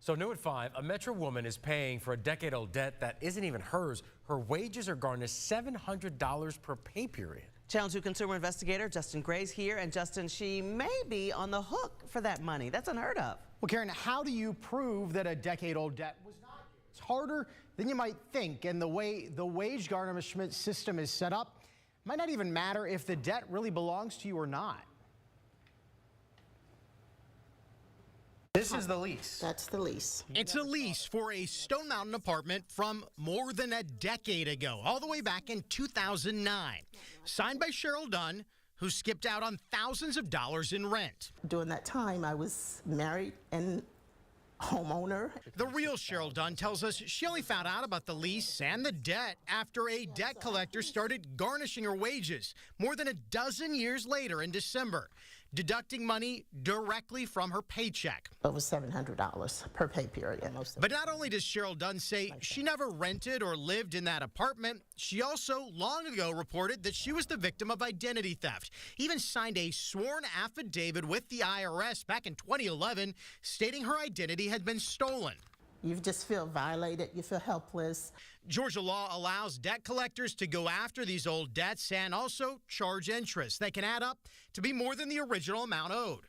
So new at 5, a Metro woman is paying for a decade-old debt that isn't even hers. Her wages are garnished $700 per pay period. Channel 2 consumer investigator Justin Gray's here. And Justin, she may be on the hook for that money. That's unheard of. Well, Karen, how do you prove that a decade-old debt was not yours? It's harder than you might think. And the way the wage garnishment system is set up, it might not even matter if the debt really belongs to you or not. This is the lease. That's the lease. It's a lease for a Stone Mountain apartment from more than a decade ago, all the way back in 2009. Signed by Cheryl Dunn, who skipped out on thousands of dollars in rent. During that time, I was married and homeowner. The real Cheryl Dunn tells us she only found out about the lease and the debt after a debt collector started garnishing her wages more than a dozen years later in December, deducting money directly from her paycheck. Over $700 per pay period. But not only does Cheryl Dunn say she never rented or lived in that apartment, she also long ago reported that she was the victim of identity theft, even signed a sworn affidavit with the IRS back in 2011 stating her identity had been stolen. You just feel violated, you feel helpless. Georgia law allows debt collectors to go after these old debts and also charge interest that can add up to be more than the original amount owed.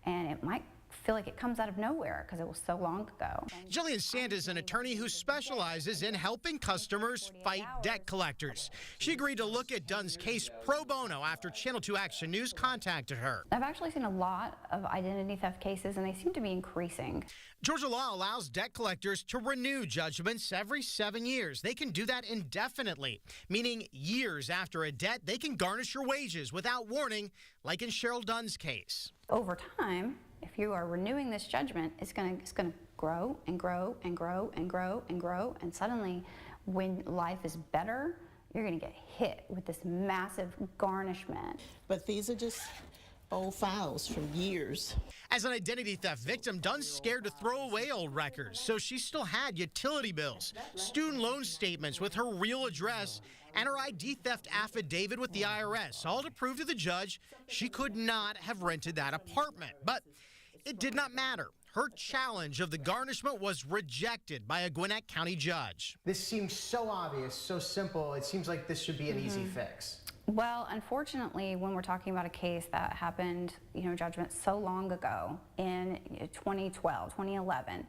And it might feel like it comes out of nowhere because it was so long ago. Jillian Sand is an attorney who specializes in helping customers fight debt collectors. She agreed to look at Dunn's case pro bono after Channel 2 Action News contacted her. I've actually seen a lot of identity theft cases, and they seem to be increasing. Georgia law allows debt collectors to renew judgments every 7 years. They can do that indefinitely, meaning years after a debt, they can garnish your wages without warning, like in Cheryl Dunn's case. Over time, if you are renewing this judgment, it's going to grow and grow and grow and grow and grow, and suddenly, when life is better, you're going to get hit with this massive garnishment. But these are just old files from years. As an identity theft victim, Dunn's scared to throw away old records, so she still had utility bills, student loan statements with her real address, and her ID theft affidavit with the IRS, all to prove to the judge she could not have rented that apartment. But it did not matter. Her challenge of the garnishment was rejected by a Gwinnett County judge. This seems so obvious, so simple. It seems like this should be an easy fix. Well, unfortunately, when we're talking about a case that happened, judgment so long ago in 2012, 2011,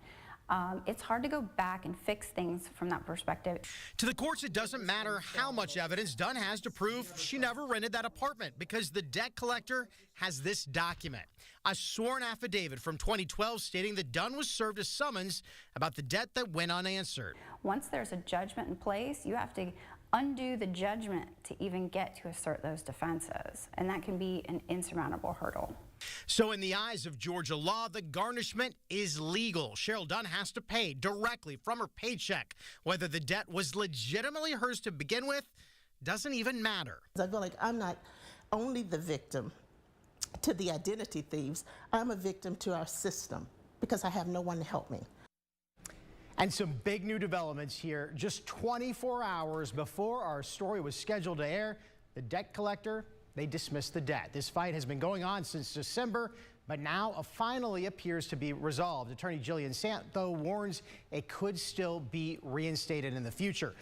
it's hard to go back and fix things from that perspective. To the courts, it doesn't matter how much evidence Dunn has to prove she never rented that apartment because the debt collector has this document, a sworn affidavit from 2012 stating that Dunn was served a summons about the debt that went unanswered. Once there's a judgment in place, you have to undo the judgment to even get to assert those defenses, and that can be an insurmountable hurdle. So in the eyes of Georgia law, the garnishment is legal. Cheryl Dunn has to pay directly from her paycheck. Whether the debt was legitimately hers to begin with doesn't even matter. I feel like I'm not only the victim to the identity thieves, I'm a victim to our system because I have no one to help me. And some big new developments here. Just 24 hours before our story was scheduled to air, the debt collector, they dismissed the debt. This fight has been going on since December, but now it finally appears to be resolved. Attorney Jillian Sant, though, warns it could still be reinstated in the future.